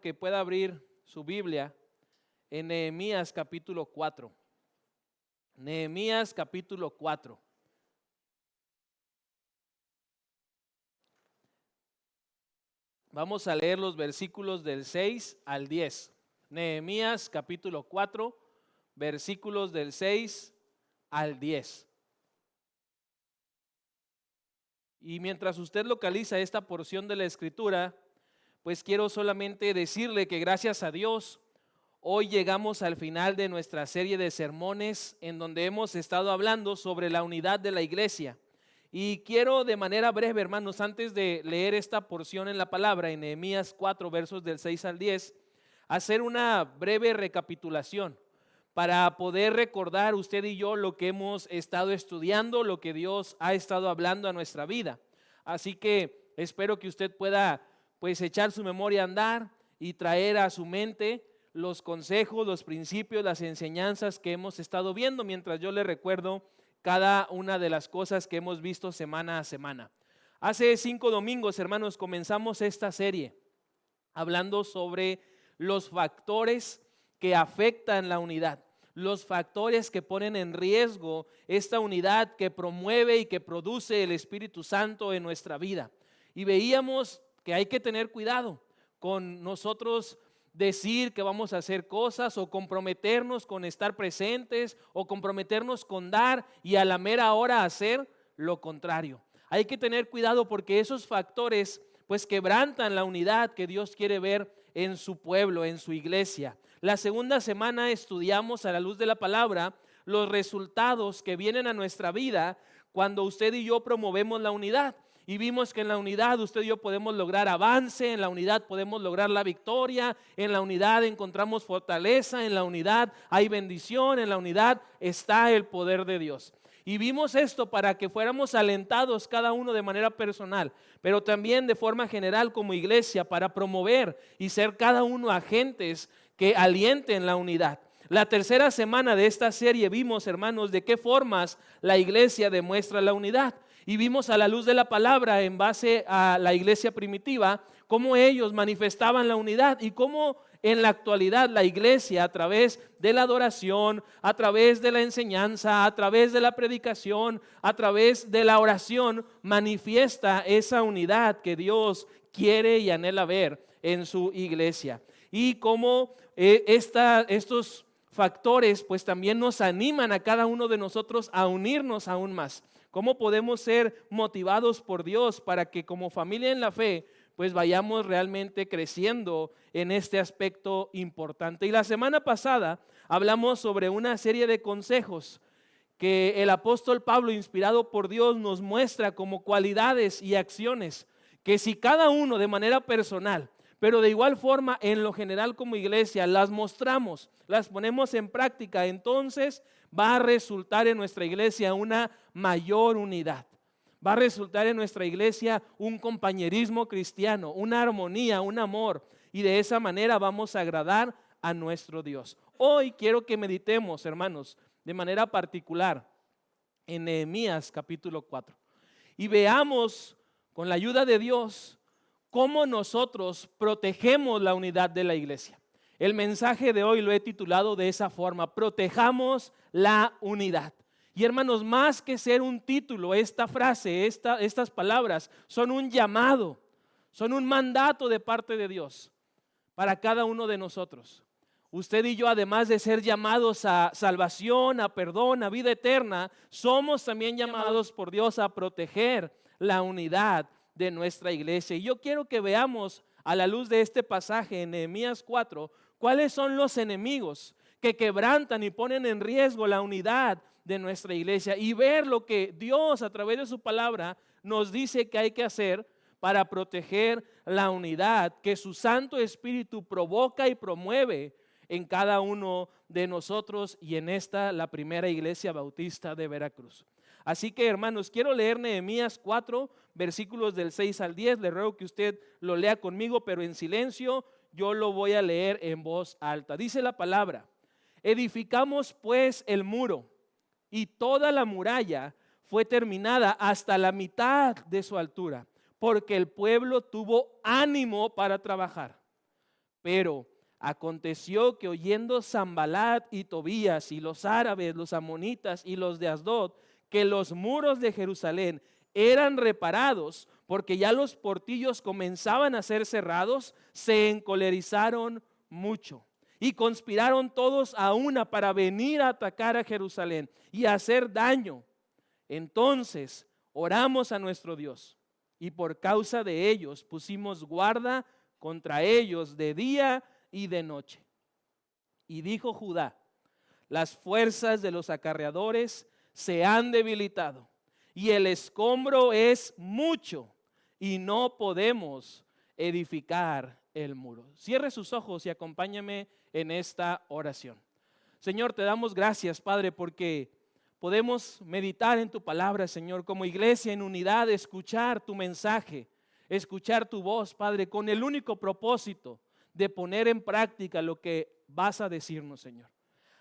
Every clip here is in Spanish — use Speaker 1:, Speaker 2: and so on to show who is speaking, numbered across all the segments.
Speaker 1: Que pueda abrir su Biblia en Nehemías capítulo 4. Nehemías capítulo 4. Vamos a leer los versículos del 6 al 10. Nehemías capítulo 4, versículos del 6 al 10. Y mientras usted localiza esta porción de la Escritura, pues quiero solamente decirle que gracias a Dios, hoy llegamos al final de nuestra serie de sermones en donde hemos estado hablando sobre la unidad de la iglesia. Y quiero de manera breve, hermanos, antes de leer esta porción en la palabra, en Nehemías 4, versos del 6 al 10, hacer una breve recapitulación para poder recordar usted y yo lo que hemos estado estudiando, lo que Dios ha estado hablando a nuestra vida. Así que espero que usted pueda pues echar su memoria a andar y traer a su mente los consejos, los principios, las enseñanzas que hemos estado viendo mientras yo le recuerdo cada una de las cosas que hemos visto semana a semana. Hace 5 domingos, hermanos, comenzamos esta serie hablando sobre los factores que afectan la unidad, los factores que ponen en riesgo esta unidad que promueve y que produce el Espíritu Santo en nuestra vida. Y veíamos que hay que tener cuidado con nosotros decir que vamos a hacer cosas o comprometernos con estar presentes o comprometernos con dar y a la mera hora hacer lo contrario. Hay que tener cuidado porque esos factores pues quebrantan la unidad que Dios quiere ver en su pueblo, en su iglesia. La segunda semana estudiamos a la luz de la palabra los resultados que vienen a nuestra vida cuando usted y yo promovemos la unidad. Y vimos que en la unidad usted y yo podemos lograr avance, en la unidad podemos lograr la victoria, en la unidad encontramos fortaleza, en la unidad hay bendición, en la unidad está el poder de Dios. Y vimos esto para que fuéramos alentados cada uno de manera personal, pero también de forma general como iglesia para promover y ser cada uno agentes que alienten la unidad. La tercera semana de esta serie vimos, hermanos, de qué formas la iglesia demuestra la unidad. Y vimos a la luz de la palabra en base a la iglesia primitiva, cómo ellos manifestaban la unidad y cómo en la actualidad la iglesia a través de la adoración, a través de la enseñanza, a través de la predicación, a través de la oración, manifiesta esa unidad que Dios quiere y anhela ver en su iglesia. Y cómo estos factores pues también nos animan a cada uno de nosotros a unirnos aún más. ¿Cómo podemos ser motivados por Dios para que como familia en la fe pues vayamos realmente creciendo en este aspecto importante? Y la semana pasada hablamos sobre una serie de consejos que el apóstol Pablo, inspirado por Dios, nos muestra como cualidades y acciones que si cada uno de manera personal, pero de igual forma en lo general como iglesia las mostramos, las ponemos en práctica, entonces va a resultar en nuestra iglesia una mayor unidad. Va a resultar en nuestra iglesia un compañerismo cristiano, una armonía, un amor, y de esa manera vamos a agradar a nuestro Dios. Hoy quiero que meditemos, hermanos, de manera particular en Nehemías capítulo 4 y veamos con la ayuda de Dios cómo nosotros protegemos la unidad de la iglesia. El mensaje de hoy lo he titulado de esa forma: protejamos la unidad. Y hermanos, más que ser un título, esta frase, estas palabras son un llamado, son un mandato de parte de Dios para cada uno de nosotros. Usted y yo, además de ser llamados a salvación, a perdón, a vida eterna, somos también llamados por Dios a proteger la unidad de nuestra iglesia. Y yo quiero que veamos a la luz de este pasaje en Nehemías 4, cuáles son los enemigos que quebrantan y ponen en riesgo la unidad de nuestra iglesia y ver lo que Dios a través de su palabra nos dice que hay que hacer para proteger la unidad que su Santo Espíritu provoca y promueve en cada uno de nosotros y en esta, la primera iglesia bautista de Veracruz. Así que, hermanos, quiero leer Nehemías 4, versículos del 6 al 10. Le ruego que usted lo lea conmigo, pero en silencio. Yo lo voy a leer en voz alta. Dice la palabra: edificamos pues el muro, y toda la muralla fue terminada hasta la mitad de su altura, porque el pueblo tuvo ánimo para trabajar. Pero aconteció que oyendo Sanbalat y Tobías y los árabes, los amonitas y los de Asdod, que los muros de Jerusalén eran reparados, porque ya los portillos comenzaban a ser cerrados, se encolerizaron mucho y conspiraron todos a una para venir a atacar a Jerusalén y a hacer daño. Entonces oramos a nuestro Dios y por causa de ellos pusimos guarda contra ellos de día y de noche. Y dijo Judá: las fuerzas de los acarreadores se han debilitado y el escombro es mucho y no podemos edificar el muro. Cierre sus ojos y acompáñame en esta oración. Señor, te damos gracias, Padre, porque podemos meditar en tu palabra, Señor, como iglesia en unidad, escuchar tu mensaje, escuchar tu voz, Padre, con el único propósito de poner en práctica lo que vas a decirnos, Señor.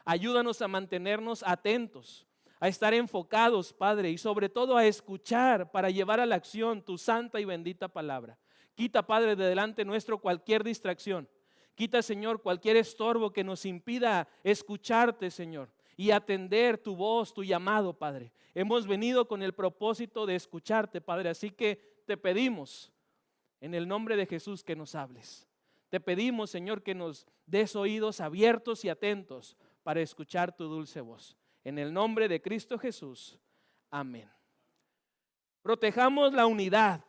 Speaker 1: Ayúdanos a mantenernos atentos, a estar enfocados, Padre, y sobre todo a escuchar para llevar a la acción tu santa y bendita palabra. Quita, Padre, de delante nuestro cualquier distracción. Quita, Señor, cualquier estorbo que nos impida escucharte, Señor, y atender tu voz, tu llamado, Padre. Hemos venido con el propósito de escucharte, Padre, así que te pedimos en el nombre de Jesús que nos hables. Te pedimos, Señor, que nos des oídos abiertos y atentos para escuchar tu dulce voz. En el nombre de Cristo Jesús. Amén. Protejamos la unidad.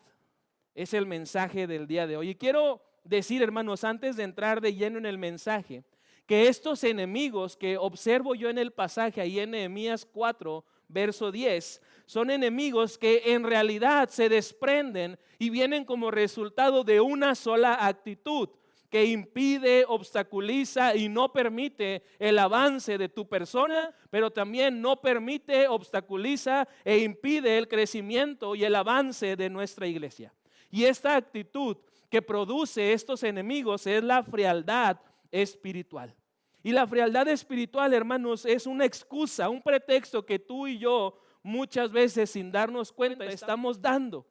Speaker 1: Es el mensaje del día de hoy. Y quiero decir, hermanos, antes de entrar de lleno en el mensaje, que estos enemigos que observo yo en el pasaje ahí en Nehemías 4, verso 10, son enemigos que en realidad se desprenden y vienen como resultado de una sola actitud que impide, obstaculiza y no permite el avance de tu persona, pero también no permite, obstaculiza e impide el crecimiento y el avance de nuestra iglesia. Y esta actitud que produce estos enemigos es la frialdad espiritual. Y la frialdad espiritual, hermanos, es una excusa, un pretexto que tú y yo muchas veces sin darnos cuenta estamos dando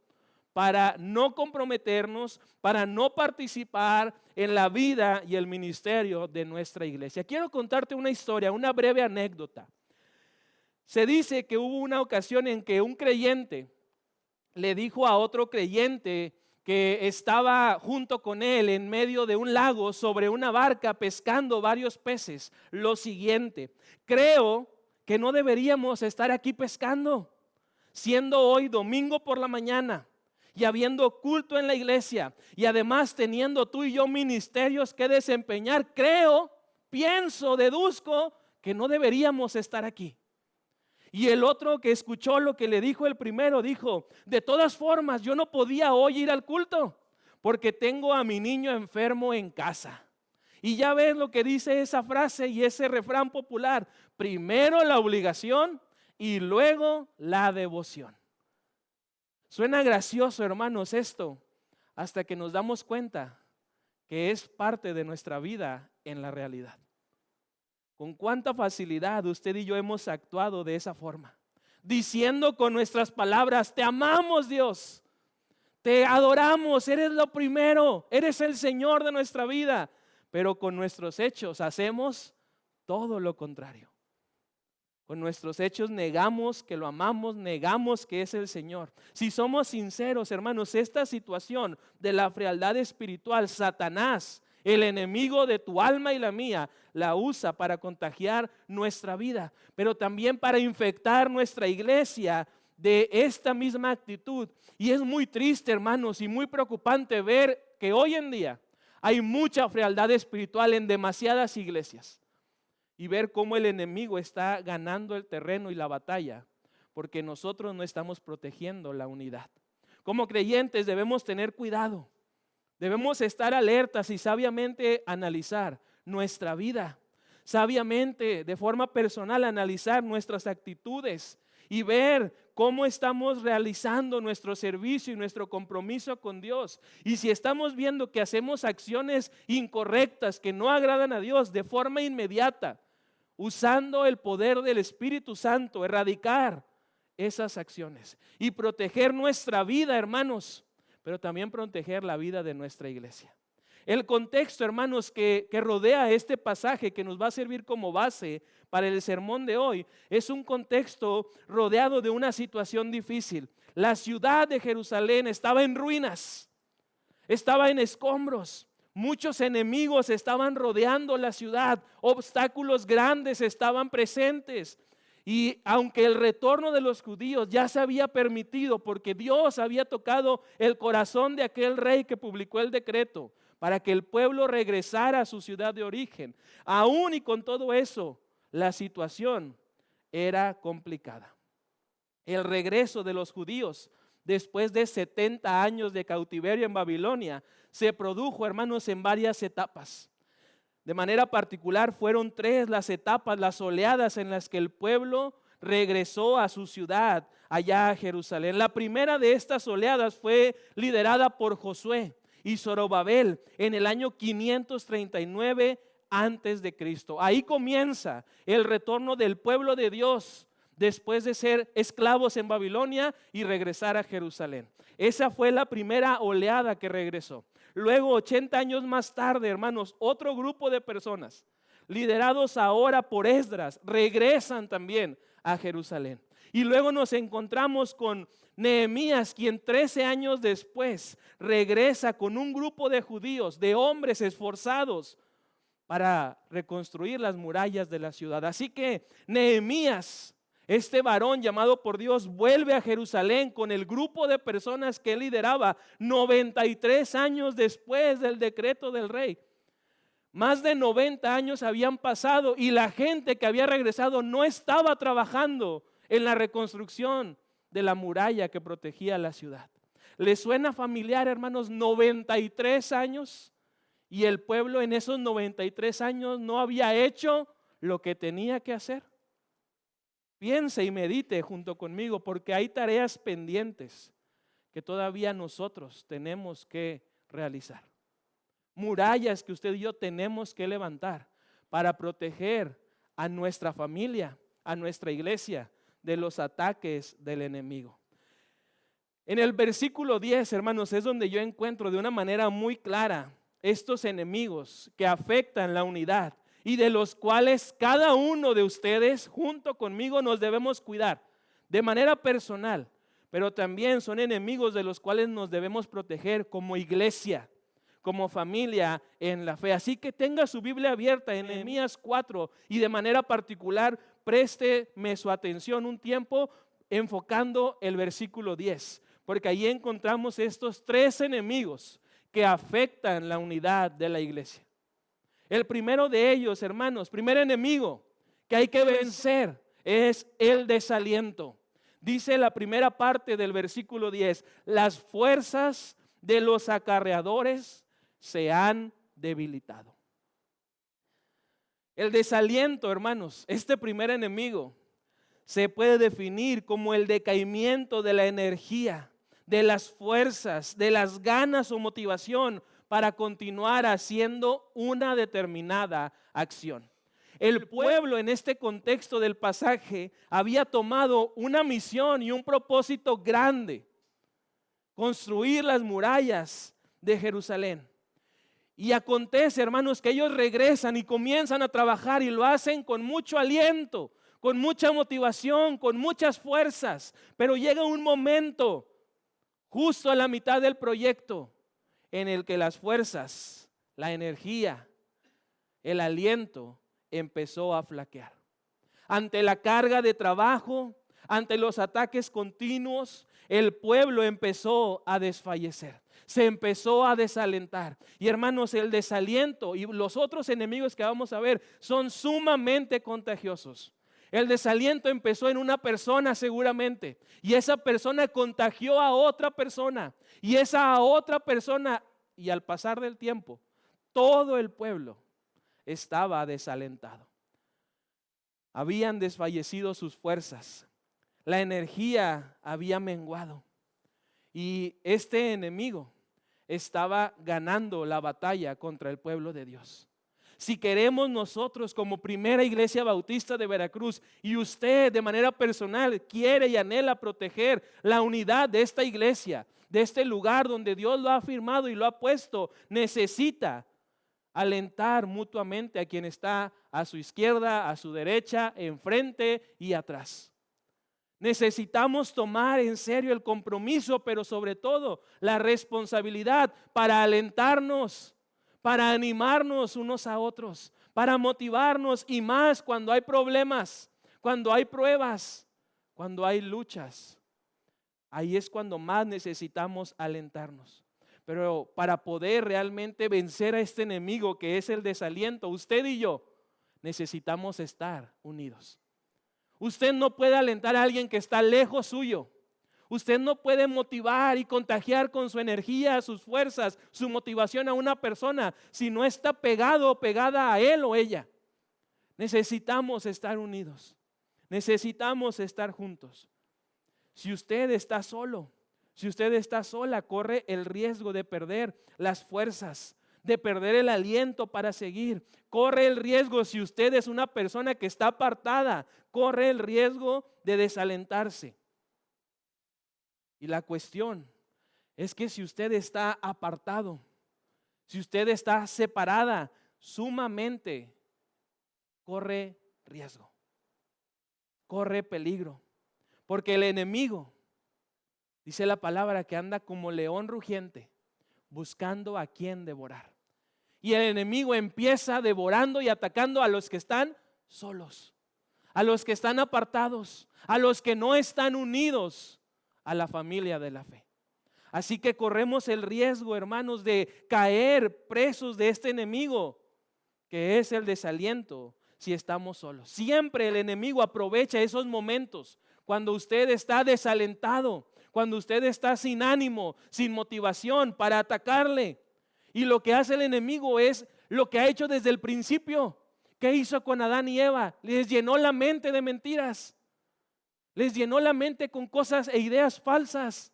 Speaker 1: para no comprometernos, para no participar en la vida y el ministerio de nuestra iglesia. Quiero contarte una historia, una breve anécdota. Se dice que hubo una ocasión en que un creyente le dijo a otro creyente que estaba junto con él en medio de un lago sobre una barca pescando varios peces, lo siguiente: creo que no deberíamos estar aquí pescando, siendo hoy domingo por la mañana y habiendo culto en la iglesia y además teniendo tú y yo ministerios que desempeñar. Pienso, deduzco que no deberíamos estar aquí. Y el otro, que escuchó lo que le dijo el primero, dijo: de todas formas, yo no podía hoy ir al culto porque tengo a mi niño enfermo en casa. Y ya ves lo que dice esa frase y ese refrán popular: primero la obligación y luego la devoción. Suena gracioso, hermanos, esto, hasta que nos damos cuenta que es parte de nuestra vida en la realidad. Con cuánta facilidad usted y yo hemos actuado de esa forma, diciendo con nuestras palabras: te amamos, Dios, te adoramos, eres lo primero, eres el Señor de nuestra vida, pero con nuestros hechos hacemos todo lo contrario. Con nuestros hechos negamos que lo amamos, negamos que es el Señor. Si somos sinceros, hermanos, esta situación de la frialdad espiritual, Satanás, el enemigo de tu alma y la mía, la usa para contagiar nuestra vida, pero también para infectar nuestra iglesia de esta misma actitud. Y es muy triste, hermanos, y muy preocupante ver que hoy en día hay mucha frialdad espiritual en demasiadas iglesias y ver cómo el enemigo está ganando el terreno y la batalla porque nosotros no estamos protegiendo la unidad. Como creyentes debemos tener cuidado. Debemos estar alertas y sabiamente analizar nuestra vida, sabiamente, de forma personal, analizar nuestras actitudes y ver cómo estamos realizando nuestro servicio y nuestro compromiso con Dios. Y si estamos viendo que hacemos acciones incorrectas que no agradan a Dios, de forma inmediata, usando el poder del Espíritu Santo, erradicar esas acciones y proteger nuestra vida, hermanos, pero también proteger la vida de nuestra iglesia. El contexto, hermanos, que rodea este pasaje, que nos va a servir como base para el sermón de hoy, es un contexto rodeado de una situación difícil. La ciudad de Jerusalén estaba en ruinas, estaba en escombros. Muchos enemigos estaban rodeando la ciudad, obstáculos grandes estaban presentes. Y aunque el retorno de los judíos ya se había permitido, porque Dios había tocado el corazón de aquel rey que publicó el decreto para que el pueblo regresara a su ciudad de origen, aún y con todo eso, la situación era complicada. El regreso de los judíos después de 70 años de cautiverio en Babilonia se produjo, hermanos, en varias etapas. De manera particular fueron 3 las etapas, las oleadas en las que el pueblo regresó a su ciudad, allá a Jerusalén. La primera de estas oleadas fue liderada por Josué y Zorobabel en el año 539 antes de Cristo. Ahí comienza el retorno del pueblo de Dios después de ser esclavos en Babilonia y regresar a Jerusalén. Esa fue la primera oleada que regresó. Luego, 80 años más tarde, hermanos, otro grupo de personas, liderados ahora por Esdras, regresan también a Jerusalén. Y luego nos encontramos con Nehemías, quien 13 años después regresa con un grupo de judíos, de hombres esforzados para reconstruir las murallas de la ciudad. Así que Nehemías, este varón llamado por Dios, vuelve a Jerusalén con el grupo de personas que él lideraba 93 años después del decreto del rey. Más de 90 años habían pasado y la gente que había regresado no estaba trabajando en la reconstrucción de la muralla que protegía la ciudad. ¿Les suena familiar, hermanos? 93 años y el pueblo en esos 93 años no había hecho lo que tenía que hacer. Piense y medite junto conmigo, porque hay tareas pendientes que todavía nosotros tenemos que realizar. Murallas que usted y yo tenemos que levantar para proteger a nuestra familia, a nuestra iglesia de los ataques del enemigo. En el versículo 10, hermanos, es donde yo encuentro de una manera muy clara estos enemigos que afectan la unidad y de los cuales cada uno de ustedes junto conmigo nos debemos cuidar de manera personal, pero también son enemigos de los cuales nos debemos proteger como iglesia, como familia en la fe. Así que tenga su Biblia abierta en Nehemías 4 y de manera particular présteme su atención un tiempo enfocando el versículo 10, porque ahí encontramos estos 3 enemigos que afectan la unidad de la iglesia. El primero de ellos, hermanos, primer enemigo que hay que vencer es el desaliento. Dice la primera parte del versículo 10, las fuerzas de los acarreadores se han debilitado. El desaliento, hermanos, este primer enemigo se puede definir como el decaimiento de la energía, de las fuerzas, de las ganas o motivación para continuar haciendo una determinada acción. El pueblo en este contexto del pasaje había tomado una misión y un propósito grande: construir las murallas de Jerusalén. Y acontece, hermanos, que ellos regresan y comienzan a trabajar y lo hacen con mucho aliento, con mucha motivación, con muchas fuerzas. Pero llega un momento, justo a la mitad del proyecto, en el que las fuerzas, la energía, el aliento empezó a flaquear. Ante la carga de trabajo, ante los ataques continuos, el pueblo empezó a desfallecer, se empezó a desalentar. Y hermanos, el desaliento y los otros enemigos que vamos a ver son sumamente contagiosos. El desaliento empezó en una persona seguramente, y esa persona contagió a otra persona, y esa a otra persona, y al pasar del tiempo, todo el pueblo estaba desalentado. Habían desfallecido sus fuerzas, la energía había menguado, y este enemigo estaba ganando la batalla contra el pueblo de Dios. Si queremos nosotros como primera iglesia bautista de Veracruz y usted de manera personal quiere y anhela proteger la unidad de esta iglesia, de este lugar donde Dios lo ha firmado y lo ha puesto, necesita alentar mutuamente a quien está a su izquierda, a su derecha, enfrente y atrás. Necesitamos tomar en serio el compromiso, pero sobre todo la responsabilidad para alentarnos, para animarnos unos a otros, para motivarnos y más cuando hay problemas, cuando hay pruebas, cuando hay luchas. Ahí es cuando más necesitamos alentarnos. Pero para poder realmente vencer a este enemigo que es el desaliento, usted y yo necesitamos estar unidos. Usted no puede alentar a alguien que está lejos suyo. Usted no puede motivar y contagiar con su energía, sus fuerzas, su motivación a una persona si no está pegado o pegada a él o ella. Necesitamos estar unidos. Necesitamos estar juntos. Si usted está solo, si usted está sola, corre el riesgo de perder las fuerzas, de perder el aliento para seguir. Corre el riesgo, si usted es una persona que está apartada, corre el riesgo de desalentarse. Y la cuestión es que si usted está apartado, si usted está separada, sumamente corre riesgo, corre peligro. Porque el enemigo, dice la palabra, que anda como león rugiente, buscando a quien devorar. Y el enemigo empieza devorando y atacando a los que están solos, a los que están apartados, a los que no están unidos a la familia de la fe. Así que corremos el riesgo, hermanos, de caer presos de este enemigo, que es el desaliento si estamos solos. Siempre el enemigo aprovecha esos momentos cuando usted está desalentado, cuando usted está sin ánimo, sin motivación, para atacarle. Y lo que hace el enemigo es lo que ha hecho desde el principio. ¿Qué hizo con Adán y Eva? Les llenó la mente de mentiras. Les llenó la mente con cosas e ideas falsas.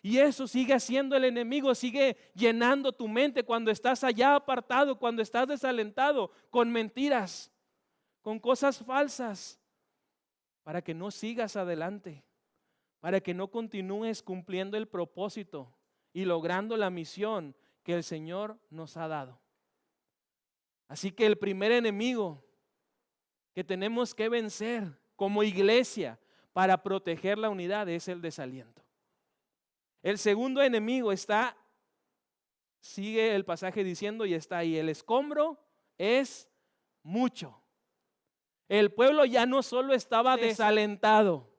Speaker 1: Y eso sigue haciendo el enemigo, sigue llenando tu mente cuando estás allá apartado, cuando estás desalentado, con mentiras, con cosas falsas, para que no sigas adelante, para que no continúes cumpliendo el propósito y logrando la misión que el Señor nos ha dado. Así que el primer enemigo que tenemos que vencer como iglesia para proteger la unidad es el desaliento. El segundo enemigo está, sigue el pasaje diciendo y está ahí, el escombro es mucho. El pueblo ya no solo estaba desalentado.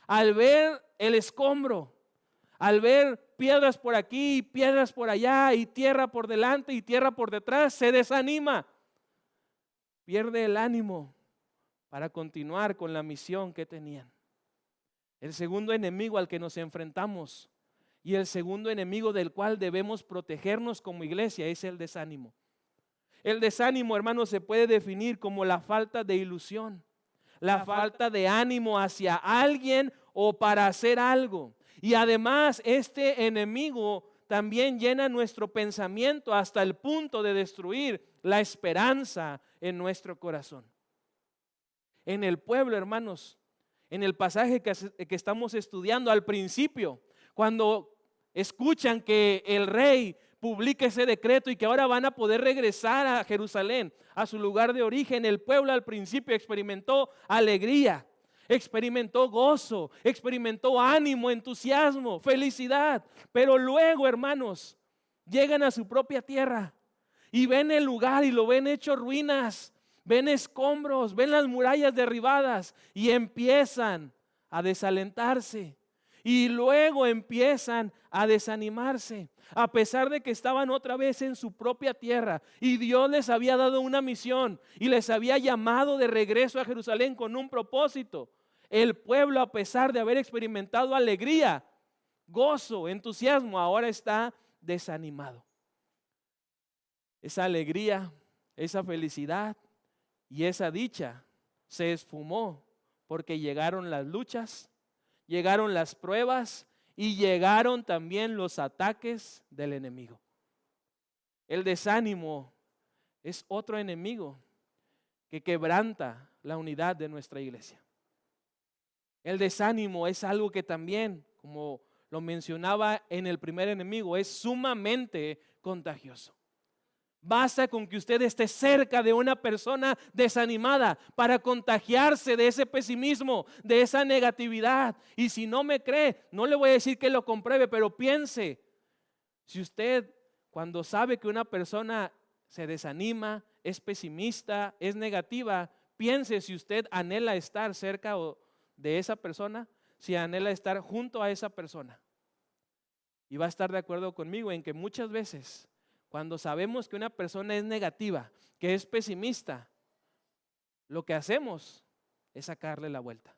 Speaker 1: Al ver el escombro, al ver piedras por aquí, piedras por allá y tierra por delante y tierra por detrás, se desanima, pierde el ánimo para continuar con la misión que tenían. El segundo enemigo al que nos enfrentamos y el segundo enemigo del cual debemos protegernos como iglesia es el desánimo. El desánimo, hermanos, se puede definir como la falta de ilusión, la falta de ánimo hacia alguien o para hacer algo. Y además este enemigo también llena nuestro pensamiento hasta el punto de destruir la esperanza en nuestro corazón. En el pueblo, hermanos, en el pasaje que estamos estudiando al principio, cuando escuchan que el rey publica ese decreto y que ahora van a poder regresar a Jerusalén, a su lugar de origen, el pueblo al principio experimentó alegría, experimentó gozo, experimentó ánimo, entusiasmo, felicidad. Pero luego, hermanos, llegan a su propia tierra y ven el lugar y lo ven hecho ruinas, ven escombros, ven las murallas derribadas y empiezan a desalentarse. Y luego empiezan a desanimarse, a pesar de que estaban otra vez en su propia tierra y Dios les había dado una misión y les había llamado de regreso a Jerusalén con un propósito. El pueblo, a pesar de haber experimentado alegría, gozo, entusiasmo, ahora está desanimado. Esa alegría, esa felicidad y esa dicha se esfumó porque llegaron las luchas, llegaron las pruebas y llegaron también los ataques del enemigo. El desánimo es otro enemigo que quebranta la unidad de nuestra iglesia. El desánimo es algo que también, como lo mencionaba en el primer enemigo, es sumamente contagioso. Basta con que usted esté cerca de una persona desanimada para contagiarse de ese pesimismo, de esa negatividad. Y si no me cree, no le voy a decir que lo compruebe, pero piense, si usted cuando sabe que una persona se desanima, es pesimista, es negativa, piense si usted anhela estar cerca de esa persona, si anhela estar junto a esa persona. Y va a estar de acuerdo conmigo en que muchas veces, cuando sabemos que una persona es negativa, que es pesimista, lo que hacemos es sacarle la vuelta.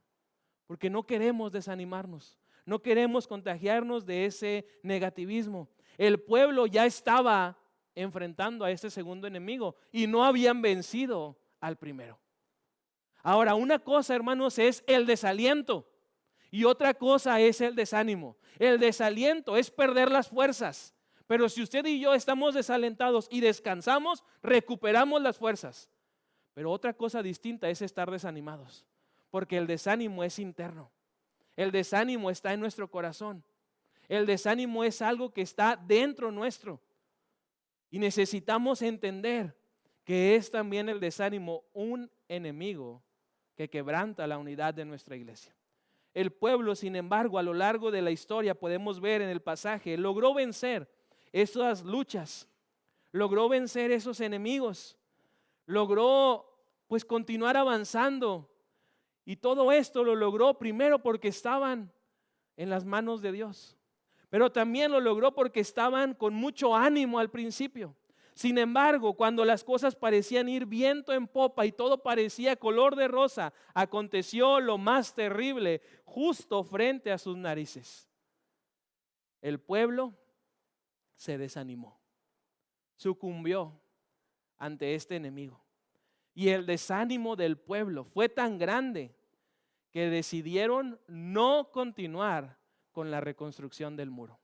Speaker 1: Porque no queremos desanimarnos, no queremos contagiarnos de ese negativismo. El pueblo ya estaba enfrentando a este segundo enemigo y no habían vencido al primero. Ahora, una cosa, hermanos, es el desaliento y otra cosa es el desánimo. El desaliento es perder las fuerzas. Pero si usted y yo estamos desalentados y descansamos, recuperamos las fuerzas. Pero otra cosa distinta es estar desanimados, porque el desánimo es interno. El desánimo está en nuestro corazón. El desánimo es algo que está dentro nuestro. Y necesitamos entender que es también el desánimo un enemigo que quebranta la unidad de nuestra iglesia. El pueblo, sin embargo, a lo largo de la historia podemos ver en el pasaje, logró vencer esas luchas, logró vencer esos enemigos, logró pues continuar avanzando, y todo esto lo logró primero porque estaban en las manos de Dios, pero también lo logró porque estaban con mucho ánimo al principio. Sin embargo, cuando las cosas parecían ir viento en popa y todo parecía color de rosa, aconteció lo más terrible justo frente a sus narices. El pueblo se desanimó, sucumbió ante este enemigo. Y el desánimo del pueblo fue tan grande que decidieron no continuar con la reconstrucción del muro.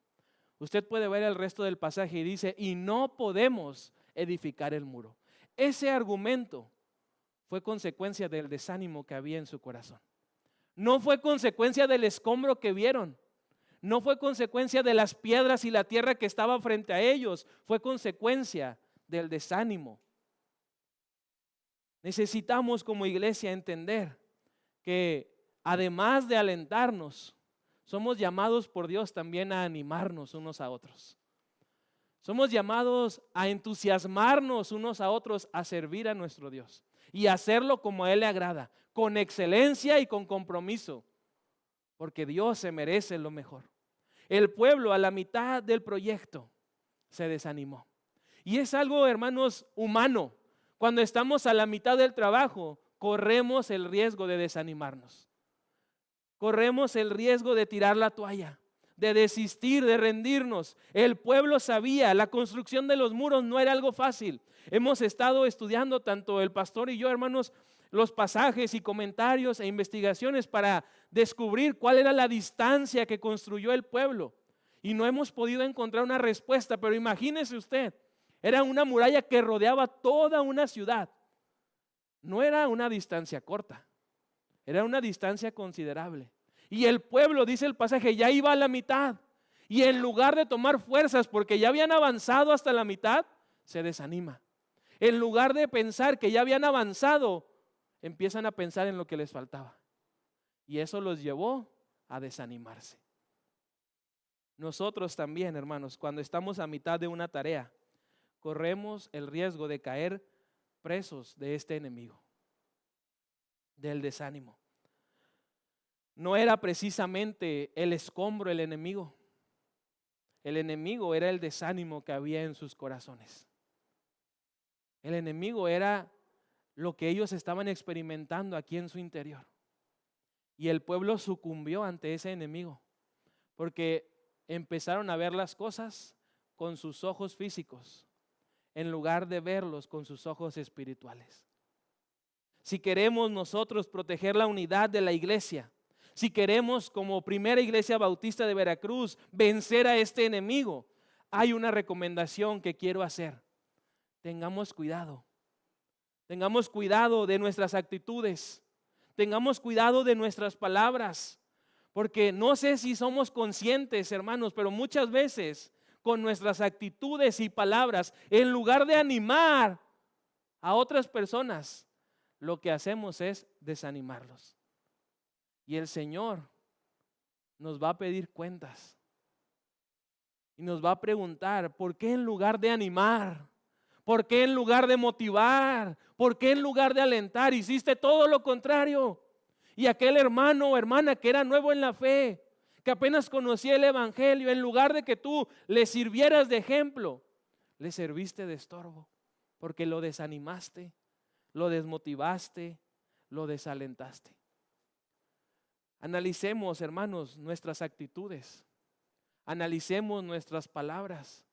Speaker 1: Usted puede ver el resto del pasaje y dice, y no podemos edificar el muro. Ese argumento fue consecuencia del desánimo que había en su corazón. No fue consecuencia del escombro que vieron. No fue consecuencia de las piedras y la tierra que estaba frente a ellos. Fue consecuencia del desánimo. Necesitamos como iglesia entender que además de alentarnos, somos llamados por Dios también a animarnos unos a otros. Somos llamados a entusiasmarnos unos a otros a servir a nuestro Dios y hacerlo como a Él le agrada, con excelencia y con compromiso, porque Dios se merece lo mejor. El pueblo a la mitad del proyecto se desanimó. Y es algo, hermanos, humano. Cuando estamos a la mitad del trabajo, corremos el riesgo de desanimarnos. Corremos el riesgo de tirar la toalla, de desistir, de rendirnos. El pueblo sabía, la construcción de los muros no era algo fácil. Hemos estado estudiando, tanto el pastor y yo, hermanos, los pasajes y comentarios e investigaciones para descubrir cuál era la distancia que construyó el pueblo. Y no hemos podido encontrar una respuesta, pero imagínese usted, era una muralla que rodeaba toda una ciudad. No era una distancia corta, era una distancia considerable. Y el pueblo, dice el pasaje, ya iba a la mitad. Y en lugar de tomar fuerzas porque ya habían avanzado hasta la mitad, se desanima. En lugar de pensar que ya habían avanzado, empiezan a pensar en lo que les faltaba. Y eso los llevó a desanimarse. Nosotros también, hermanos, cuando estamos a mitad de una tarea, corremos el riesgo de caer presos de este enemigo, del desánimo. No era precisamente el escombro el enemigo. El enemigo era el desánimo que había en sus corazones. El enemigo era lo que ellos estaban experimentando aquí en su interior. Y el pueblo sucumbió ante ese enemigo, porque empezaron a ver las cosas con sus ojos físicos, en lugar de verlos con sus ojos espirituales. Si queremos nosotros proteger la unidad de la iglesia, si queremos como Primera Iglesia Bautista de Veracruz vencer a este enemigo, hay una recomendación que quiero hacer. Tengamos cuidado Tengamos cuidado de nuestras actitudes. Tengamos cuidado de nuestras palabras. Porque no sé si somos conscientes, hermanos, pero muchas veces con nuestras actitudes y palabras, en lugar de animar a otras personas, lo que hacemos es desanimarlos. Y el Señor nos va a pedir cuentas. Y nos va a preguntar, ¿por qué en lugar de animar? ¿Por qué en lugar de motivar? ¿Por qué en lugar de alentar hiciste todo lo contrario? Y aquel hermano o hermana que era nuevo en la fe, que apenas conocía el evangelio, en lugar de que tú le sirvieras de ejemplo, le serviste de estorbo, porque lo desanimaste, lo desmotivaste, lo desalentaste. Analicemos, hermanos, nuestras actitudes. Analicemos nuestras palabras,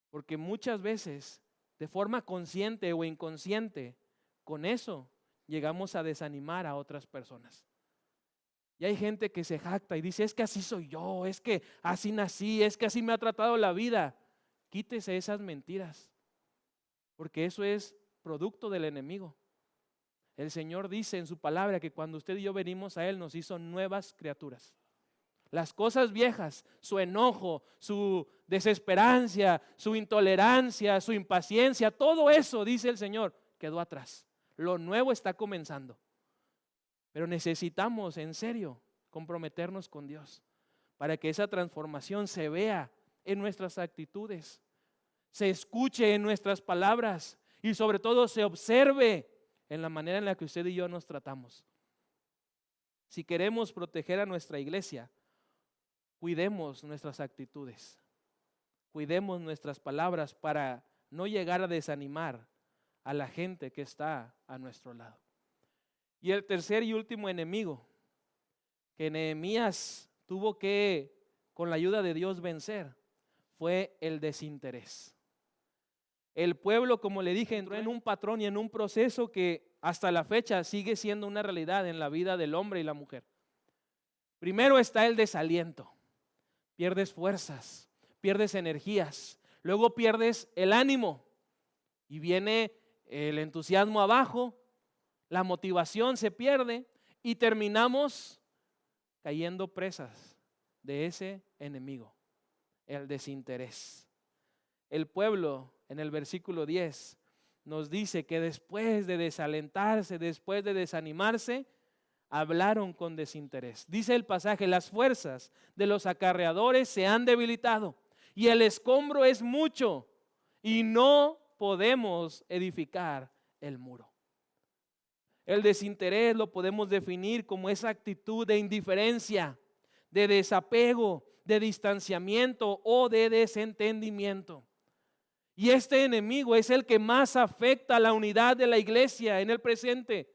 Speaker 1: porque muchas veces, de forma consciente o inconsciente, con eso llegamos a desanimar a otras personas. Y hay gente que se jacta y dice, es que así soy yo, es que así nací, es que así me ha tratado la vida. Quítese esas mentiras, porque eso es producto del enemigo. El Señor dice en su palabra que cuando usted y yo venimos a Él nos hizo nuevas criaturas. Las cosas viejas, su enojo, su desesperancia, su intolerancia, su impaciencia, todo eso, dice el Señor, quedó atrás. Lo nuevo está comenzando. Pero necesitamos, en serio, comprometernos con Dios para que esa transformación se vea en nuestras actitudes, se escuche en nuestras palabras y sobre todo se observe en la manera en la que usted y yo nos tratamos. Si queremos proteger a nuestra iglesia, cuidemos nuestras actitudes, cuidemos nuestras palabras para no llegar a desanimar a la gente que está a nuestro lado. Y el tercer y último enemigo que Nehemías tuvo que, con la ayuda de Dios, vencer, fue el desinterés. El pueblo, como le dije, entró en un patrón y en un proceso que hasta la fecha sigue siendo una realidad en la vida del hombre y la mujer. Primero está el desaliento. Pierdes fuerzas, pierdes energías, luego pierdes el ánimo y viene el entusiasmo abajo, la motivación se pierde y terminamos cayendo presas de ese enemigo, el desinterés. El pueblo en el versículo 10 nos dice que después de desalentarse, después de desanimarse, hablaron con desinterés. Dice el pasaje, las fuerzas de los acarreadores se han debilitado y el escombro es mucho y no podemos edificar el muro. El desinterés lo podemos definir como esa actitud de indiferencia, de desapego, de distanciamiento o de desentendimiento. Y este enemigo es el que más afecta a la unidad de la iglesia en el presente.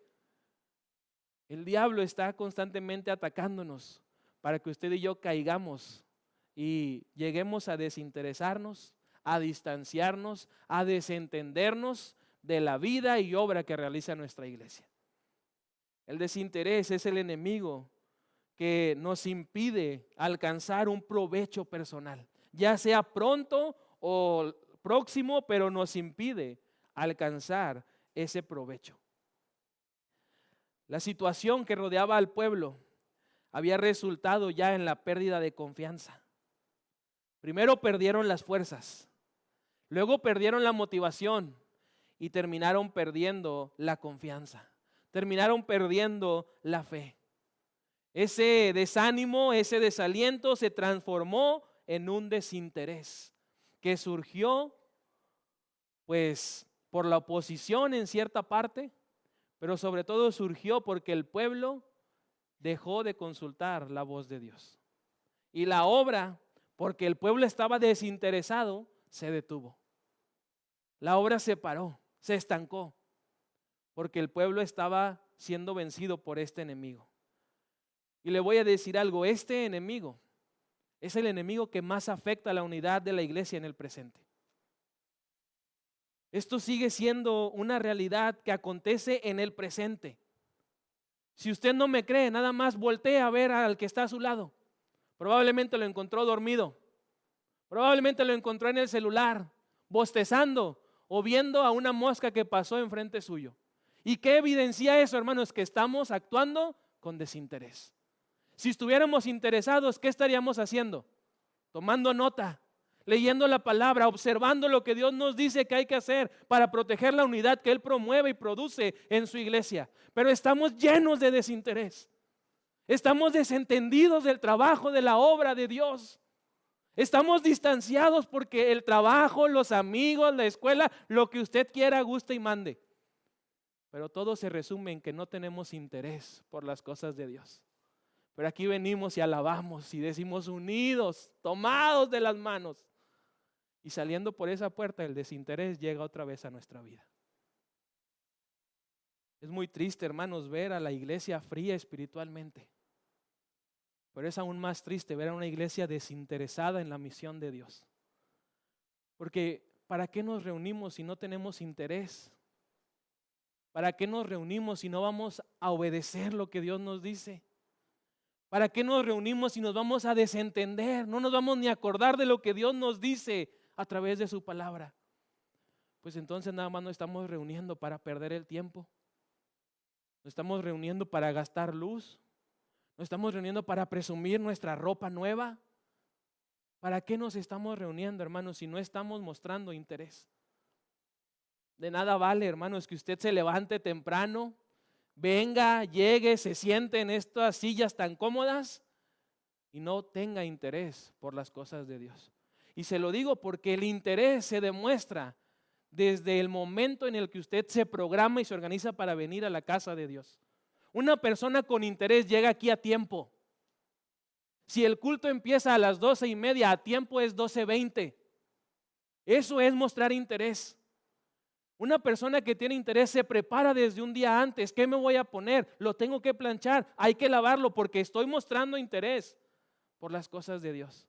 Speaker 1: El diablo está constantemente atacándonos para que usted y yo caigamos y lleguemos a desinteresarnos, a distanciarnos, a desentendernos de la vida y obra que realiza nuestra iglesia. El desinterés es el enemigo que nos impide alcanzar un provecho personal, ya sea pronto o próximo, pero nos impide alcanzar ese provecho. La situación que rodeaba al pueblo había resultado ya en la pérdida de confianza. Primero perdieron las fuerzas, luego perdieron la motivación y terminaron perdiendo la confianza. Terminaron perdiendo la fe. Ese desánimo, ese desaliento se transformó en un desinterés que surgió pues por la oposición en cierta parte, pero sobre todo surgió porque el pueblo dejó de consultar la voz de Dios. Y la obra, porque el pueblo estaba desinteresado, se detuvo. La obra se paró, se estancó, porque el pueblo estaba siendo vencido por este enemigo. Y le voy a decir algo, este enemigo es el enemigo que más afecta a la unidad de la iglesia en el presente. Esto sigue siendo una realidad que acontece en el presente. Si usted no me cree, nada más voltee a ver al que está a su lado. Probablemente lo encontró dormido. Probablemente lo encontró en el celular, bostezando o viendo a una mosca que pasó enfrente suyo. ¿Y qué evidencia eso, hermanos? Que estamos actuando con desinterés. Si estuviéramos interesados, ¿qué estaríamos haciendo? Tomando nota, leyendo la palabra, observando lo que Dios nos dice que hay que hacer para proteger la unidad que Él promueve y produce en su iglesia. Pero estamos llenos de desinterés. Estamos desentendidos del trabajo, de la obra de Dios. Estamos distanciados porque el trabajo, los amigos, la escuela, lo que usted quiera, guste y mande. Pero todo se resume en que no tenemos interés por las cosas de Dios. Pero aquí venimos y alabamos y decimos unidos, tomados de las manos. Y saliendo por esa puerta, el desinterés llega otra vez a nuestra vida. Es muy triste, hermanos, ver a la iglesia fría espiritualmente. Pero es aún más triste ver a una iglesia desinteresada en la misión de Dios. Porque ¿para qué nos reunimos si no tenemos interés? ¿Para qué nos reunimos si no vamos a obedecer lo que Dios nos dice? ¿Para qué nos reunimos si nos vamos a desentender? No nos vamos ni a acordar de lo que Dios nos dice a través de su palabra. Pues entonces nada más nos estamos reuniendo para perder el tiempo. Nos estamos reuniendo para gastar luz. Nos estamos reuniendo para presumir nuestra ropa nueva. ¿Para qué nos estamos reuniendo, hermanos, si no estamos mostrando interés? De nada vale, hermanos, que usted se levante temprano, venga, llegue, se siente en estas sillas tan cómodas y no tenga interés por las cosas de Dios. Y se lo digo porque el interés se demuestra desde el momento en el que usted se programa y se organiza para venir a la casa de Dios. Una persona con interés llega aquí a tiempo. Si el culto empieza a las 12:30, a tiempo es 12:20. Eso es mostrar interés. Una persona que tiene interés se prepara desde un día antes. ¿Qué me voy a poner? Lo tengo que planchar, hay que lavarlo porque estoy mostrando interés por las cosas de Dios.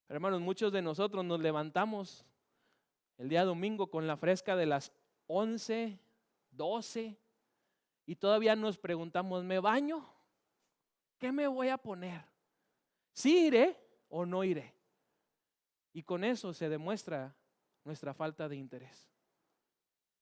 Speaker 1: Pero hermanos, muchos de nosotros nos levantamos el día domingo con la fresca de las 11, 12 y todavía nos preguntamos, ¿me baño? ¿Qué me voy a poner? ¿Sí iré o no iré? Y con eso se demuestra nuestra falta de interés.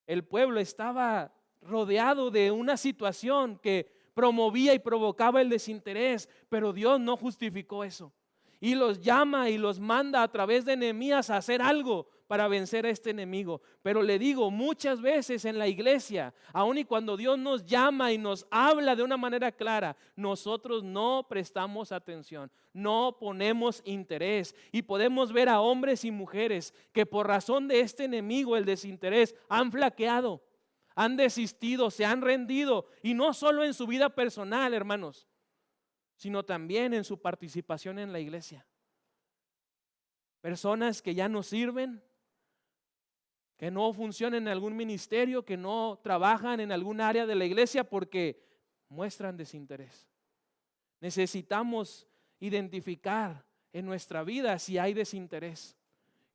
Speaker 1: El pueblo estaba rodeado de una situación que promovía y provocaba el desinterés, pero Dios no justificó eso. Y los llama y los manda a través de Nehemías a hacer algo para vencer a este enemigo. Pero le digo, muchas veces en la iglesia, aun y cuando Dios nos llama y nos habla de una manera clara, nosotros no prestamos atención, no ponemos interés. Y podemos ver a hombres y mujeres que por razón de este enemigo, el desinterés, han flaqueado, han desistido, se han rendido. Y no solo en su vida personal, hermanos, sino también en su participación en la iglesia. Personas que ya no sirven, que no funcionan en algún ministerio, que no trabajan en algún área de la iglesia porque muestran desinterés. Necesitamos identificar en nuestra vida si hay desinterés.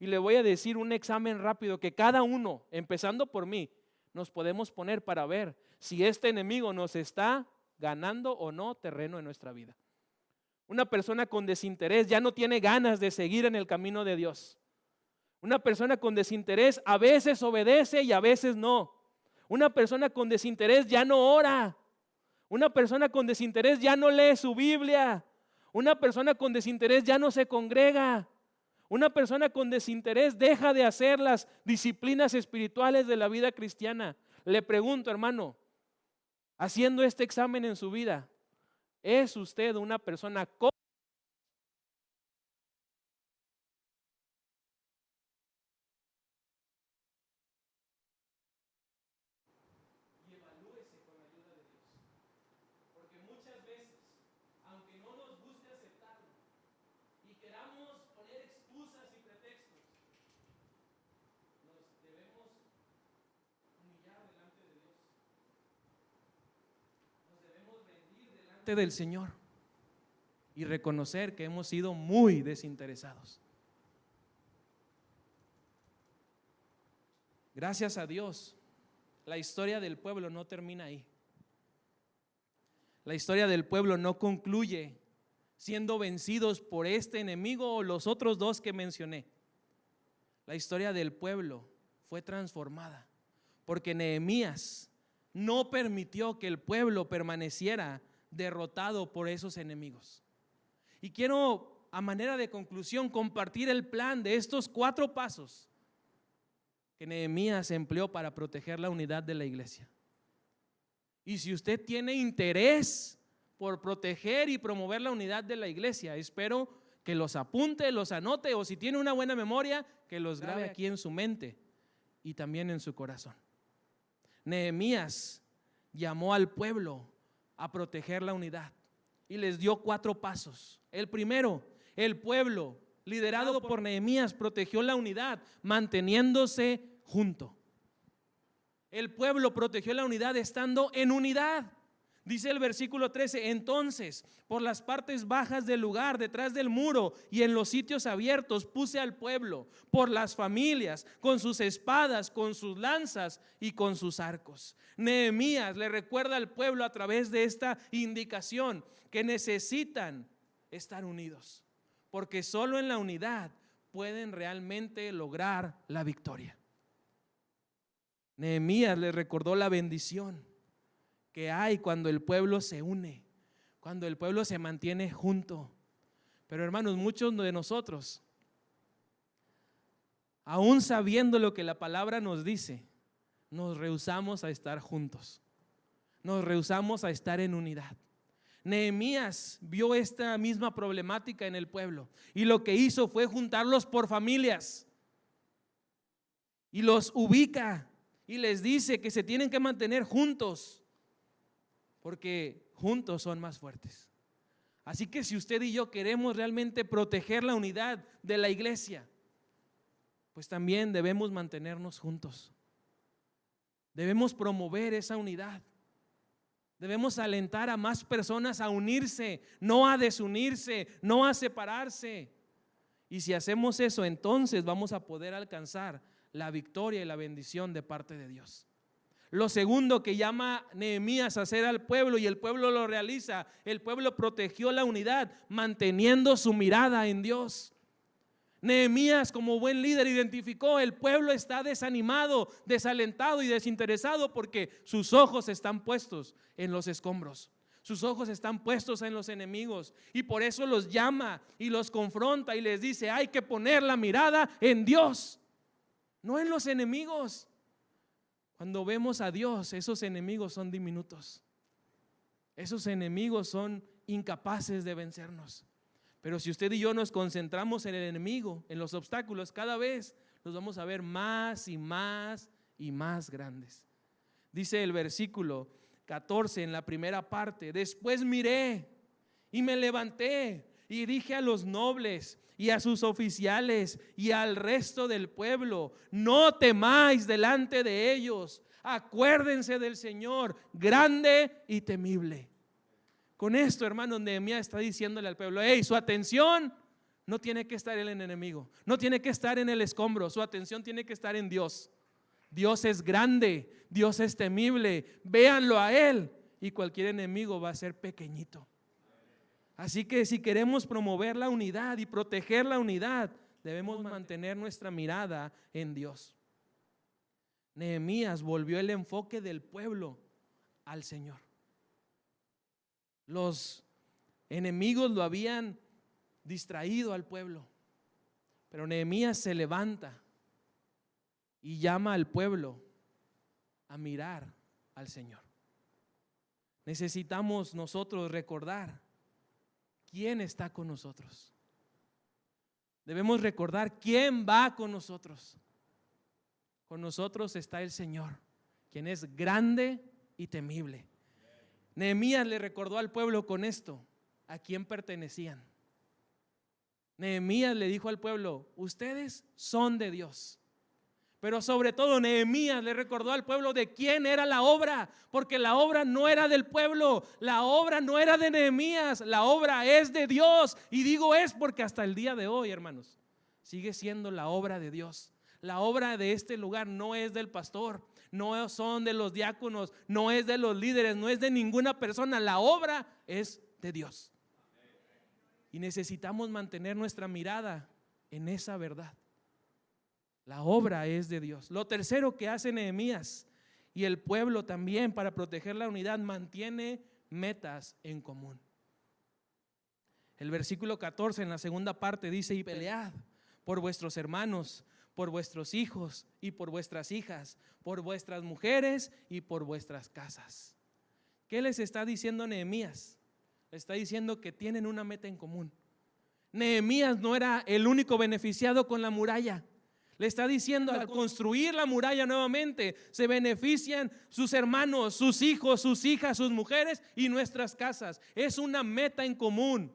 Speaker 1: Y le voy a decir un examen rápido que cada uno, empezando por mí, nos podemos poner para ver si este enemigo nos está ganando o no terreno en nuestra vida. Una persona con desinterés ya no tiene ganas de seguir en el camino de Dios. Una persona con desinterés a veces obedece y a veces no. Una persona con desinterés ya no ora. Una persona con desinterés ya no lee su Biblia. Una persona con desinterés ya no se congrega. Una persona con desinterés deja de hacer las disciplinas espirituales de la vida cristiana. Le pregunto, hermano, haciendo este examen en su vida, ¿es usted una persona con del Señor y reconocer que hemos sido muy desinteresados? Gracias a Dios, la historia del pueblo no termina ahí. La historia del pueblo no concluye siendo vencidos por este enemigo o los otros dos que mencioné. La historia del pueblo fue transformada, porque Nehemías no permitió que el pueblo permaneciera derrotado por esos enemigos. Y quiero, a manera de conclusión, compartir el plan de estos 4 pasos que Nehemías empleó para proteger la unidad de la iglesia. Y si usted tiene interés por proteger y promover la unidad de la iglesia, espero que los apunte, los anote, o si tiene una buena memoria, que los grabe aquí en su mente y también en su corazón. Nehemías llamó al pueblo a proteger la unidad y les dio 4 pasos. El primero, el pueblo liderado por Nehemías protegió la unidad manteniéndose junto. El pueblo protegió la unidad estando en unidad. Dice el versículo 13: entonces, por las partes bajas del lugar, detrás del muro y en los sitios abiertos, puse al pueblo, por las familias, con sus espadas, con sus lanzas y con sus arcos. Nehemías le recuerda al pueblo a través de esta indicación que necesitan estar unidos, porque solo en la unidad pueden realmente lograr la victoria. Nehemías le recordó la bendición que hay cuando el pueblo se une, cuando el pueblo se mantiene junto. Pero hermanos, muchos de nosotros, aún sabiendo lo que la palabra nos dice, nos rehusamos a estar juntos, nos rehusamos a estar en unidad. Nehemías vio esta misma problemática en el pueblo y lo que hizo fue juntarlos por familias y los ubica y les dice que se tienen que mantener juntos, porque juntos son más fuertes. Así que si usted y yo queremos realmente proteger la unidad de la iglesia, pues también debemos mantenernos juntos. Debemos promover esa unidad. Debemos alentar a más personas a unirse, no a desunirse, no a separarse. Y si hacemos eso, entonces vamos a poder alcanzar la victoria y la bendición de parte de Dios. Lo segundo que llama Nehemías a hacer al pueblo, y el pueblo lo realiza, el pueblo protegió la unidad manteniendo su mirada en Dios. Nehemías, como buen líder, identificó: el pueblo está desanimado, desalentado y desinteresado porque sus ojos están puestos en los escombros, sus ojos están puestos en los enemigos, y por eso los llama y los confronta y les dice: hay que poner la mirada en Dios, no en los enemigos. Cuando vemos a Dios, esos enemigos son diminutos, esos enemigos son incapaces de vencernos. Pero si usted y yo nos concentramos en el enemigo, en los obstáculos, cada vez los vamos a ver más y más y más grandes. Dice el versículo 14 en la primera parte: después miré y me levanté y dije a los nobles y a sus oficiales y al resto del pueblo: no temáis delante de ellos, acuérdense del Señor, grande y temible. Con esto, hermanos, Nehemías está diciéndole al pueblo: hey, su atención no tiene que estar en el enemigo, no tiene que estar en el escombro, su atención tiene que estar en Dios. Dios es grande, Dios es temible, véanlo a Él y cualquier enemigo va a ser pequeñito. Así que si queremos promover la unidad y proteger la unidad, debemos mantener nuestra mirada en Dios. Nehemías volvió el enfoque del pueblo al Señor. Los enemigos lo habían distraído al pueblo, pero Nehemías se levanta y llama al pueblo a mirar al Señor. Necesitamos nosotros recordar quién está con nosotros. Debemos recordar quién va con nosotros. Con nosotros está el Señor, quien es grande y temible. Nehemías le recordó al pueblo con esto a quién pertenecían. Nehemías le dijo al pueblo: ustedes son de Dios. Pero sobre todo Nehemías le recordó al pueblo de quién era la obra, porque la obra no era del pueblo, la obra no era de Nehemías, la obra es de Dios. Y digo es porque hasta el día de hoy, hermanos, sigue siendo la obra de Dios. La obra de este lugar no es del pastor, no son de los diáconos, no es de los líderes, no es de ninguna persona. La obra es de Dios. Y necesitamos mantener nuestra mirada en esa verdad. La obra es de Dios. Lo tercero que hace Nehemías y el pueblo también para proteger la unidad, mantiene metas en común. El versículo 14 en la segunda parte dice: y pelead por vuestros hermanos, por vuestros hijos y por vuestras hijas, por vuestras mujeres y por vuestras casas. ¿Qué les está diciendo Nehemías? Le está diciendo que tienen una meta en común. Nehemías no era el único beneficiado con la muralla. Le está diciendo, al construir la muralla nuevamente, se benefician sus hermanos, sus hijos, sus hijas, sus mujeres y nuestras casas. Es una meta en común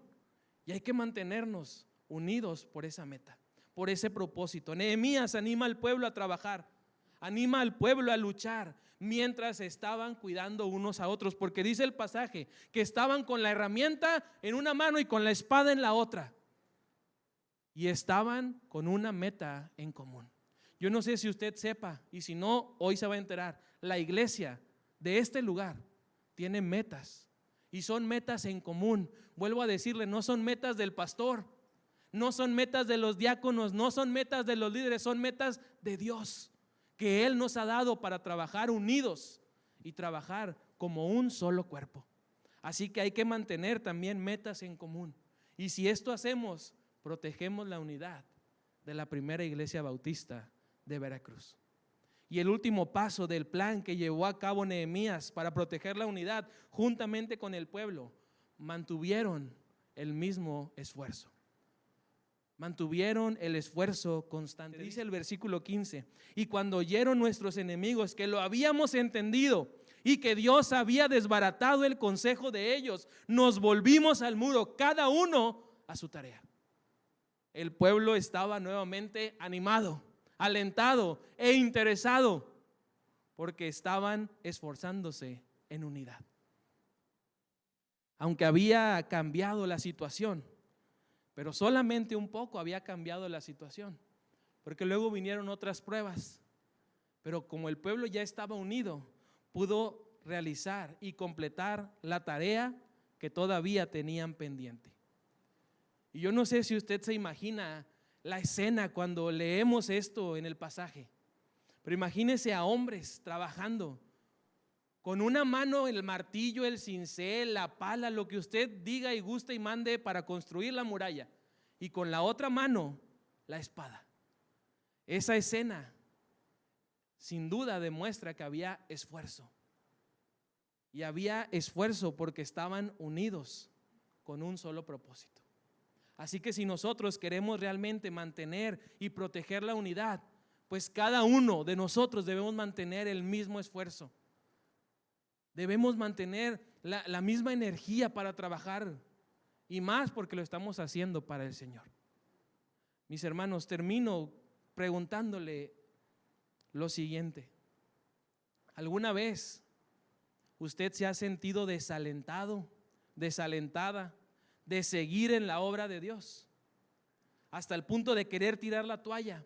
Speaker 1: y hay que mantenernos unidos por esa meta, por ese propósito. Nehemías anima al pueblo a trabajar, anima al pueblo a luchar, mientras estaban cuidando unos a otros, porque dice el pasaje que estaban con la herramienta en una mano y con la espada en la otra. Y estaban con una meta en común. Yo no sé si usted sepa, y si no, hoy se va a enterar. La iglesia de este lugar tiene metas, y son metas en común. Vuelvo a decirle, no son metas del pastor, no son metas de los diáconos, no son metas de los líderes, son metas de Dios, que Él nos ha dado para trabajar unidos y trabajar como un solo cuerpo. Así que hay que mantener también metas en común. Y si esto hacemos, protegemos la unidad de la primera iglesia bautista de Veracruz. Y el último paso del plan que llevó a cabo Nehemías para proteger la unidad juntamente con el pueblo, mantuvieron el mismo esfuerzo. Mantuvieron el esfuerzo constante. Dice el versículo 15: y cuando oyeron nuestros enemigos que lo habíamos entendido y que Dios había desbaratado el consejo de ellos, nos volvimos al muro, cada uno a su tarea. El pueblo estaba nuevamente animado, alentado e interesado, porque estaban esforzándose en unidad. Aunque había cambiado la situación, pero solamente un poco había cambiado la situación, porque luego vinieron otras pruebas. Pero como el pueblo ya estaba unido, pudo realizar y completar la tarea que todavía tenían pendiente. Y yo no sé si usted se imagina la escena cuando leemos esto en el pasaje, pero imagínese a hombres trabajando con una mano el martillo, el cincel, la pala, lo que usted diga y guste y mande para construir la muralla, y con la otra mano la espada. Esa escena sin duda demuestra que había esfuerzo, y había esfuerzo porque estaban unidos con un solo propósito. Así que si nosotros queremos realmente mantener y proteger la unidad, pues cada uno de nosotros debemos mantener el mismo esfuerzo. Debemos mantener la misma energía para trabajar, y más porque lo estamos haciendo para el Señor. Mis hermanos, termino preguntándole lo siguiente: ¿alguna vez usted se ha sentido desalentado, desalentada de seguir en la obra de Dios, hasta el punto de querer tirar la toalla,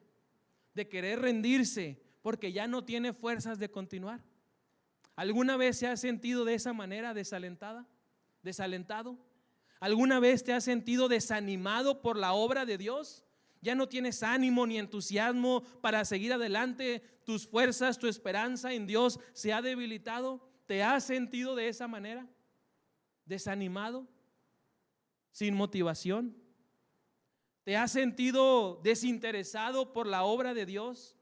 Speaker 1: de querer rendirse porque ya no tiene fuerzas de continuar? ¿Alguna vez se ha sentido de esa manera desalentada, desalentado? ¿Alguna vez te has sentido desanimado por la obra de Dios? Ya no tienes ánimo ni entusiasmo para seguir adelante, tus fuerzas, tu esperanza en Dios se ha debilitado. ¿Te has sentido de esa manera? ¿Desanimado? ¿Sin motivación? ¿Te has sentido desinteresado por la obra de Dios?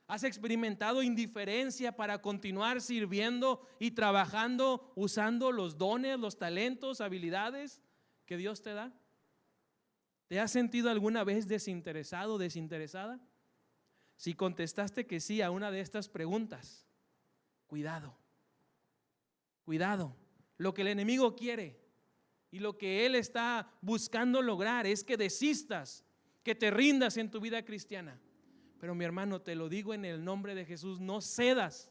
Speaker 1: ¿Has experimentado indiferencia para continuar sirviendo y trabajando usando los dones, los talentos, habilidades que Dios te da? ¿Te has sentido alguna vez desinteresado, desinteresada? Si contestaste que sí a una de estas preguntas, cuidado, cuidado. Lo que el enemigo quiere y lo que él está buscando lograr es que desistas, que te rindas en tu vida cristiana. Pero mi hermano, te lo digo en el nombre de Jesús, no cedas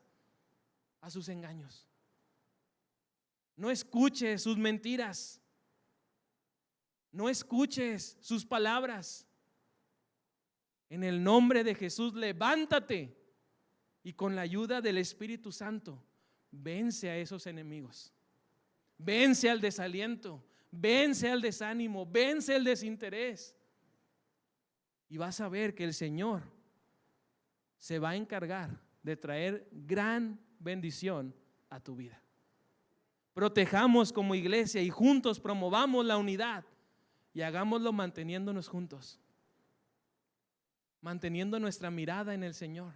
Speaker 1: a sus engaños. No escuches sus mentiras. No escuches sus palabras. En el nombre de Jesús, levántate y con la ayuda del Espíritu Santo, vence a esos enemigos. Vence al desaliento, vence al desánimo, vence el desinterés. Y vas a ver que el Señor se va a encargar de traer gran bendición a tu vida. Protejamos como iglesia y juntos promovamos la unidad y hagámoslo manteniéndonos juntos, manteniendo nuestra mirada en el Señor,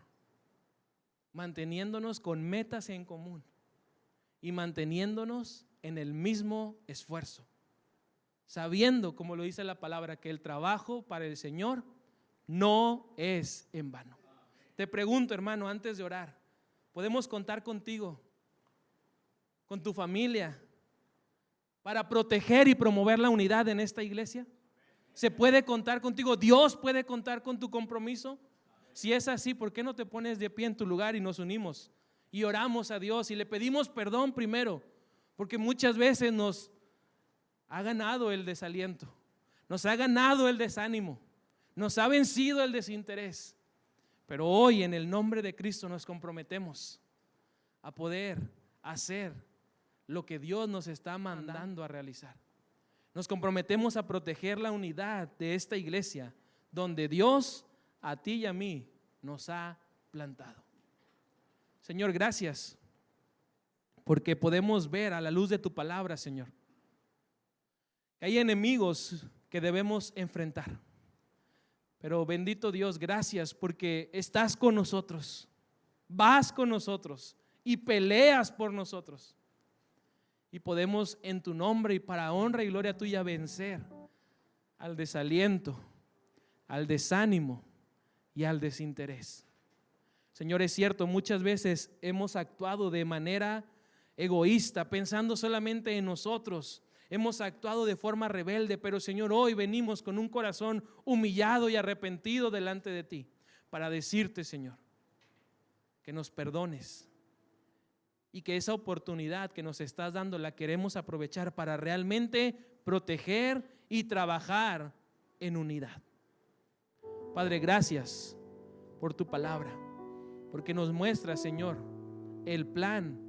Speaker 1: manteniéndonos con metas en común y manteniéndonos en el mismo esfuerzo, sabiendo, como lo dice la palabra, que el trabajo para el Señor no es en vano. Te pregunto, hermano, antes de orar, ¿podemos contar contigo, con tu familia, para proteger y promover la unidad en esta iglesia? ¿Se puede contar contigo? ¿Dios puede contar con tu compromiso? Si es así, ¿por qué no te pones de pie en tu lugar y nos unimos y oramos a Dios y le pedimos perdón primero? Porque muchas veces nos ha ganado el desaliento, nos ha ganado el desánimo, nos ha vencido el desinterés. Pero hoy, en el nombre de Cristo, nos comprometemos a poder hacer lo que Dios nos está mandando a realizar. Nos comprometemos a proteger la unidad de esta iglesia donde Dios a ti y a mí nos ha plantado. Señor, gracias porque podemos ver a la luz de tu palabra, Señor, que hay enemigos que debemos enfrentar. Pero bendito Dios, gracias porque estás con nosotros, vas con nosotros y peleas por nosotros. Y podemos en tu nombre y para honra y gloria tuya vencer al desaliento, al desánimo y al desinterés. Señor, es cierto, muchas veces hemos actuado de manera egoísta, pensando solamente en nosotros. Hemos actuado de forma rebelde, pero Señor, hoy venimos con un corazón humillado y arrepentido delante de ti para decirte, Señor, que nos perdones y que esa oportunidad que nos estás dando la queremos aprovechar para realmente proteger y trabajar en unidad. Padre, gracias por tu palabra, porque nos muestra, Señor, el plan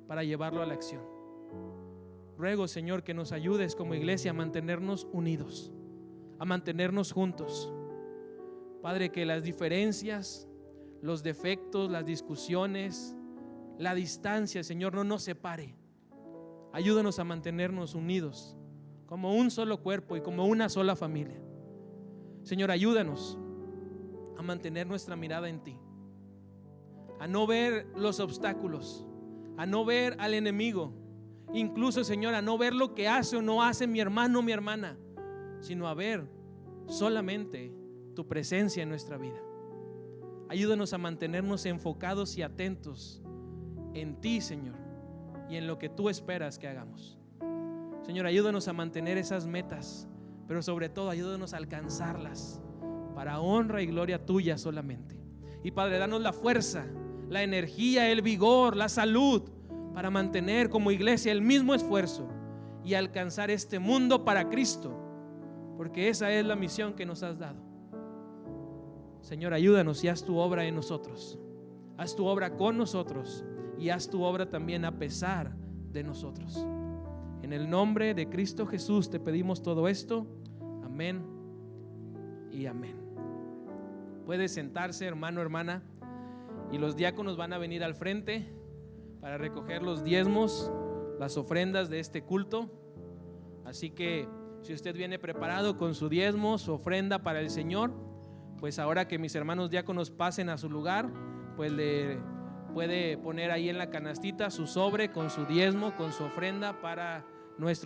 Speaker 1: para llevarlo a la acción. Ruego, Señor, que nos ayudes como iglesia a mantenernos unidos, a mantenernos juntos. Padre, que las diferencias, los defectos, las discusiones, la distancia, Señor, no nos separe. Ayúdanos a mantenernos unidos como un solo cuerpo y como una sola familia. Señor, ayúdanos a mantener nuestra mirada en ti, a no ver los obstáculos, a no ver al enemigo, incluso, Señor, a no ver lo que hace o no hace mi hermano o mi hermana, sino a ver solamente tu presencia en nuestra vida. Ayúdanos a mantenernos enfocados y atentos en ti, Señor, y en lo que tú esperas que hagamos. Señor, ayúdanos a mantener esas metas, pero sobre todo ayúdanos a alcanzarlas para honra y gloria tuya solamente. Y Padre, danos la fuerza, la energía, el vigor, la salud para mantener como iglesia el mismo esfuerzo y alcanzar este mundo para Cristo, porque esa es la misión que nos has dado. Señor, ayúdanos y haz tu obra en nosotros, haz tu obra con nosotros y haz tu obra también a pesar de nosotros. En el nombre de Cristo Jesús te pedimos todo esto. Amén y amén. Puede sentarse, hermano, hermana, y los diáconos van a venir al frente para recoger los diezmos, las ofrendas de este culto. Así que si usted viene preparado con su diezmo, su ofrenda para el Señor, pues ahora que mis hermanos diáconos pasen a su lugar, pues le puede poner ahí en la canastita su sobre con su diezmo, con su ofrenda para nuestro